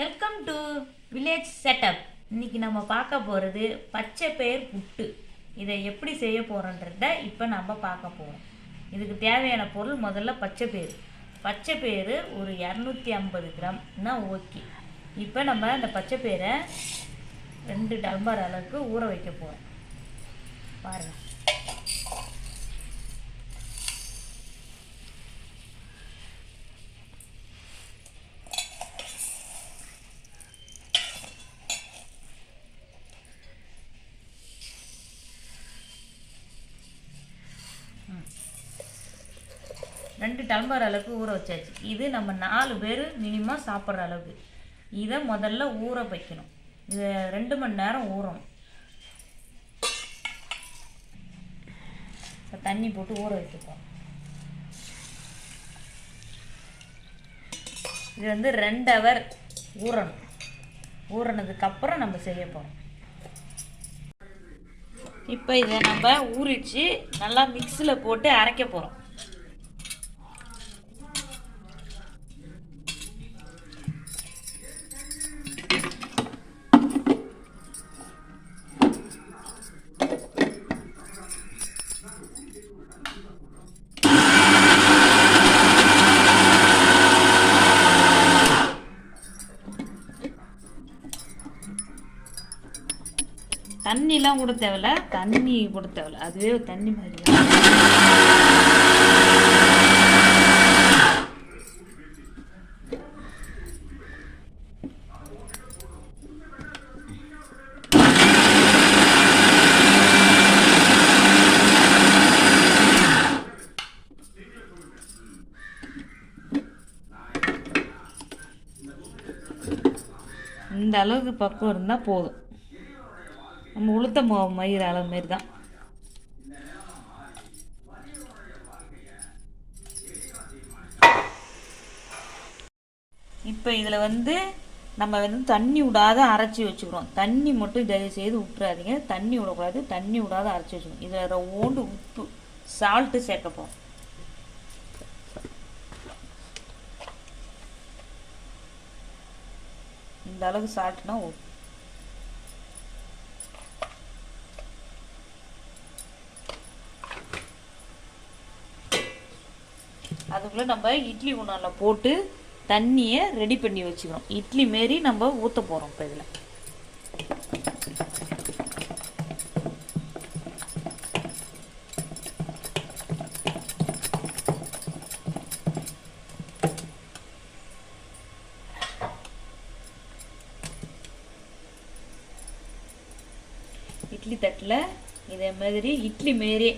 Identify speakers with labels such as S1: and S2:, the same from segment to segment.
S1: Welcome to village setup. இன்னைக்கு நம்ம பார்க்க போகிறது பச்சை பயிர் புட்டு. இதை எப்படி செய்ய போகிறோன்றத இப்போ நம்ம பார்க்க போகிறோம். இதுக்கு தேவையான பொருள் முதல்ல பச்சை பயிறு ஒரு 250 கிராம்னா ஓகே. இப்போ நம்ம அந்த பச்சை பயிரை 2 டம்ளர் அளவுக்கு ஊற வைக்க போகிறோம். பாருங்கள், ரெண்டு டம்ளர் அளவுக்கு ஊற வச்சாச்சு. இது நம்ம 4 பேர் மினிமம் சாப்பிட்ற அளவுக்கு. இதை முதல்ல ஊற வைக்கணும். இதை 2 மணி நேரம் ஊறணும். தண்ணி போட்டு ஊற வைக்கப்போம். இது 2 ஹவர் ஊறணும். ஊறினதுக்கப்புறம் நம்ம செய்ய போகிறோம். இப்போ இதை நம்ம ஊறிச்சு நல்லா மிக்ஸியில் போட்டு அரைக்க போகிறோம். தண்ணிலாம் கூட தேவையில்ல, அதுவே தண்ணி மாதிரி தான். இந்த அளவுக்கு பக்குவம் இருந்தால் போதும். நம்ம உளுத்த மயிர் அளவு மாரி தான். இப்போ இதில் நம்ம தண்ணி விடாத அரைச்சி வச்சுக்கிறோம். தண்ணி மட்டும் தயவு செய்து விட்டுறாதீங்க. தண்ணி விடக்கூடாது. தண்ணி விடாத அரைச்சி வச்சுக்கணும். இதில் ஓண்டு உப்பு சால்ட்டு சேர்க்கப்போம். இந்த அளவுக்கு சால்ட்னா ஓகே. அதுக்குள்ளே நம்ம இட்லி உணவில் போட்டு தண்ணியை ரெடி பண்ணி வச்சுக்கிறோம். இட்லி மாரி நம்ம ஊற்ற போகிறோம். இப்போ இதில் இட்லி தட்டில் இதே மாதிரி இட்லி மாரி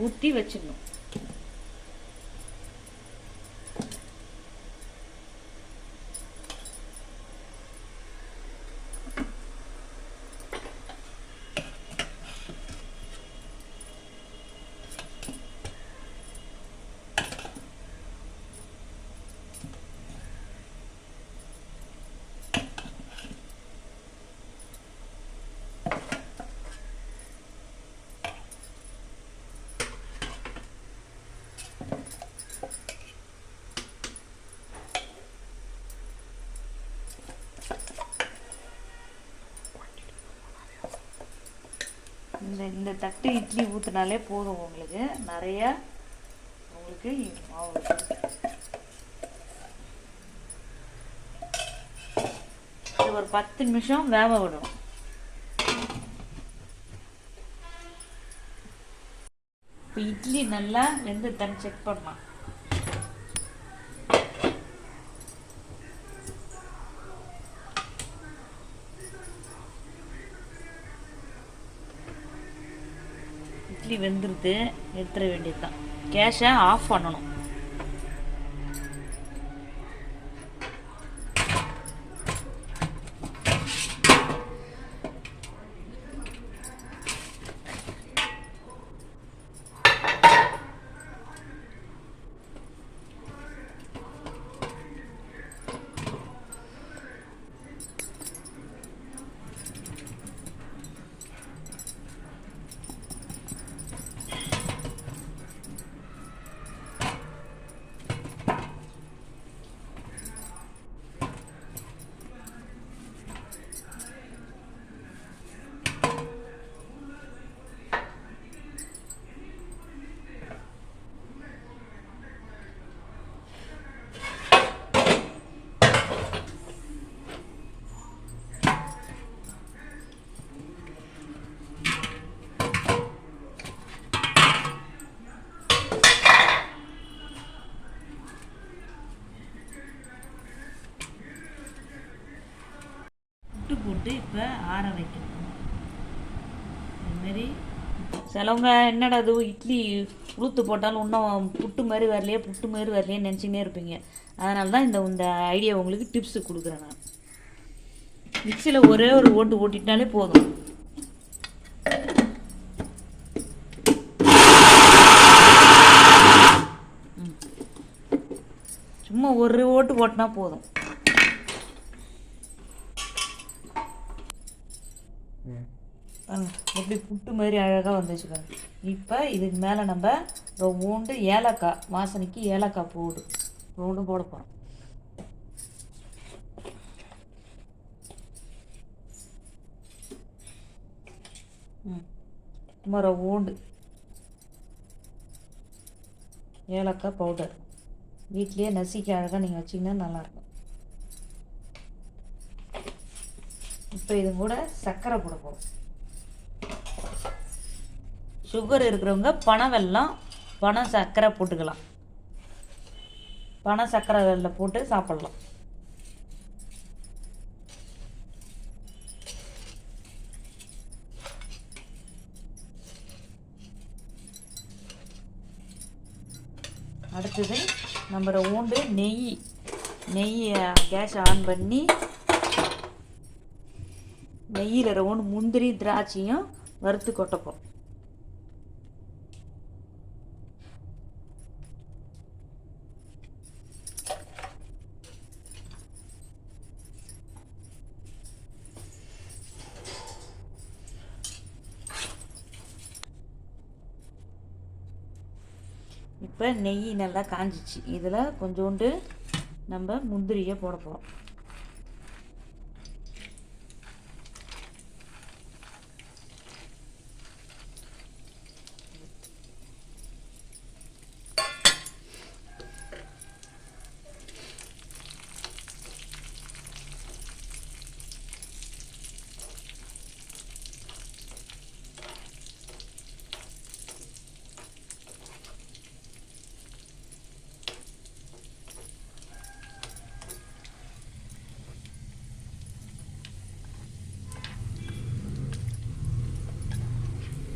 S1: ஊற்றி வச்சிடணும். இந்த தட்டு இட்லி ஊற்றினாலே போதும். உங்களுக்கு நிறையா மாவு இது ஒரு 10 நிமிஷம் வேக விடணும். இப்போ இட்லி நல்லா வெந்ததான்னு செக் பண்ணலாம். இட்லி வெந்துருது, எடுத்துட வேண்டியது தான். கேஸை ஆஃப் பண்ணணும். போட்டு இப்போ ஆற வைக்கணும். இதுமாரி சிலவங்க என்னடா அது இட்லி உளுத்து போட்டாலும் இன்னும் புட்டு மாதிரி வரலையே புட்டு மாதிரி வரலையேன்னு நினச்சிக்கினே இருப்பீங்க. அதனால தான் இந்த ஐடியா உங்களுக்கு டிப்ஸு கொடுக்குறேன். நான் மிக்சியில் ஒரே ஒரு ஓட்டு ஓட்டிட்டாலே போதும். சும்மா ஒரு ஓட்டு ஓட்டினா போதும். எப்படி புட்டு மாதிரி அழகாக வந்துச்சுக்காங்க. இப்போ இதுக்கு மேலே நம்ம பூண்டு ஏலக்காய் வாசனைக்கு ஏலக்காய் பூண்டு போட போகிறோம். சும்மா பூண்டு ஏலக்காய் பவுடர் வீட்லேயே நசுக்கி அழகாக நீங்கள் வச்சிங்கன்னா நல்லாயிருக்கும். இப்போ இது கூட சர்க்கரை போட போகிறோம். சுகர் இருக்கிறவங்க பனை வெல்லம் பனை சர்க்கரை போட்டுக்கலாம். பனை சர்க்கரை வெல்லம் போட்டு சாப்பிட்லாம். அடுத்தது நம்ம ஊண்டு நெய் கேஸ் ஆன் பண்ணி நெய்யில் ரவுண்டு முந்திரி திராட்சையும் வறுத்து கொட்டப்போம். இப்போ நெய் நல்லா காஞ்சிச்சு. இதில் கொஞ்சோண்டு நம்ம முந்திரியை போட போகிறோம்.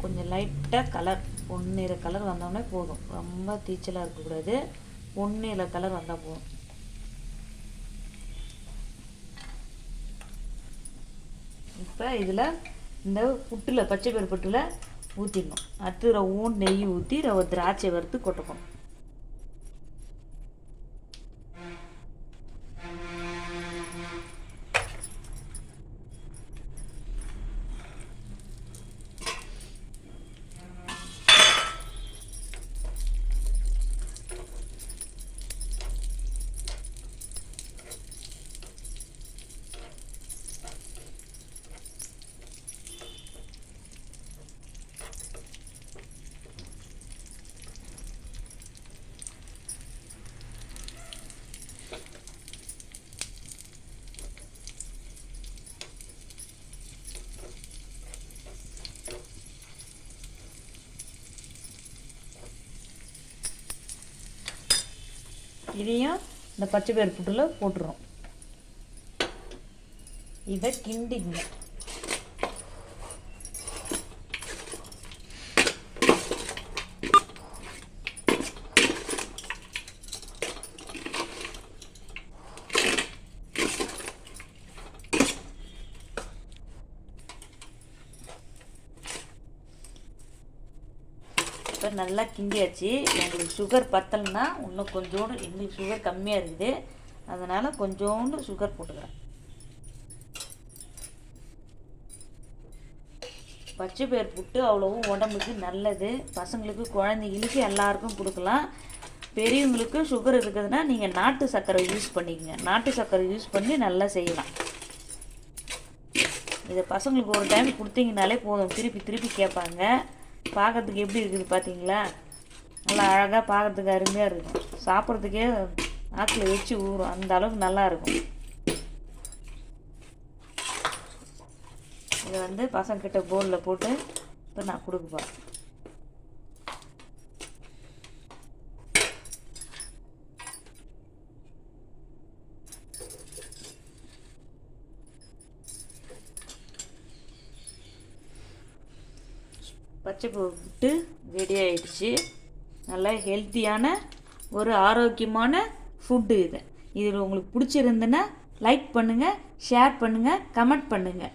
S1: கொஞ்சம் லைட்டாக கலர் பொன்னிற கலர் வந்தோடனே போதும். ரொம்ப தீச்சலாக இருக்கக்கூடாது. பொன்னிற கலர் வந்தால் போதும். இப்போ இதில் இந்த புட்டில் பச்சை பயிறு புட்டில் ஊற்றிடணும். அடுத்து ரவுண்டு நெய் ஊற்றி திராட்சை வறுத்து கொட்டணும். இதையும் இந்த பச்சை பயிறு புட்டில் போட்டுரும். இதை கிண்டிங்க. இப்போ நல்லா கிண்டியாச்சு. எங்களுக்கு சுகர் பத்தலைன்னா இன்னும் கொஞ்சோண்டு, எங்களுக்கு சுகர் கம்மியாக இருக்குது, அதனால் கொஞ்சோண்டு சுகர் போட்டுக்கிறேன். பச்சை பயிறு புட்டு அவ்வளவும் உடம்புக்கு நல்லது. பசங்களுக்கு குழந்தைங்களுக்கு எல்லாருக்கும் கொடுக்கலாம். பெரியவங்களுக்கு சுகர் இருக்குதுன்னா நீங்கள் நாட்டு சர்க்கரை யூஸ் பண்ணிக்கங்க. நாட்டு சர்க்கரை யூஸ் பண்ணி நல்லா செய்யலாம். இதை பசங்களுக்கு ஒரு டைம் கொடுத்தீங்கனாலே போதும், திருப்பி திருப்பி கேட்பாங்க. பார்க்கறதுக்கு எப்படி இருக்குது பார்த்தீங்களா? நல்லா அழகாக பார்க்கறதுக்கு அருமையாக இருக்கும். சாப்பிட்றதுக்கே நாக்கில் வச்சு ஊறும், அந்த அளவுக்கு நல்லா இருக்கும். இதை பசங்கிட்ட பவுலில் போட்டு இப்போ நான் கொடுக்குப்பேன். பச்சை புட்டு ரெடி ஆயிடுச்சு. நல்லா ஹெல்த்தியான ஒரு ஆரோக்கியமான ஃபுட்டு இது. இதில் உங்களுக்கு பிடிச்சிருந்துன்னா லைக் பண்ணுங்கள், ஷேர் பண்ணுங்கள், கமெண்ட் பண்ணுங்கள்.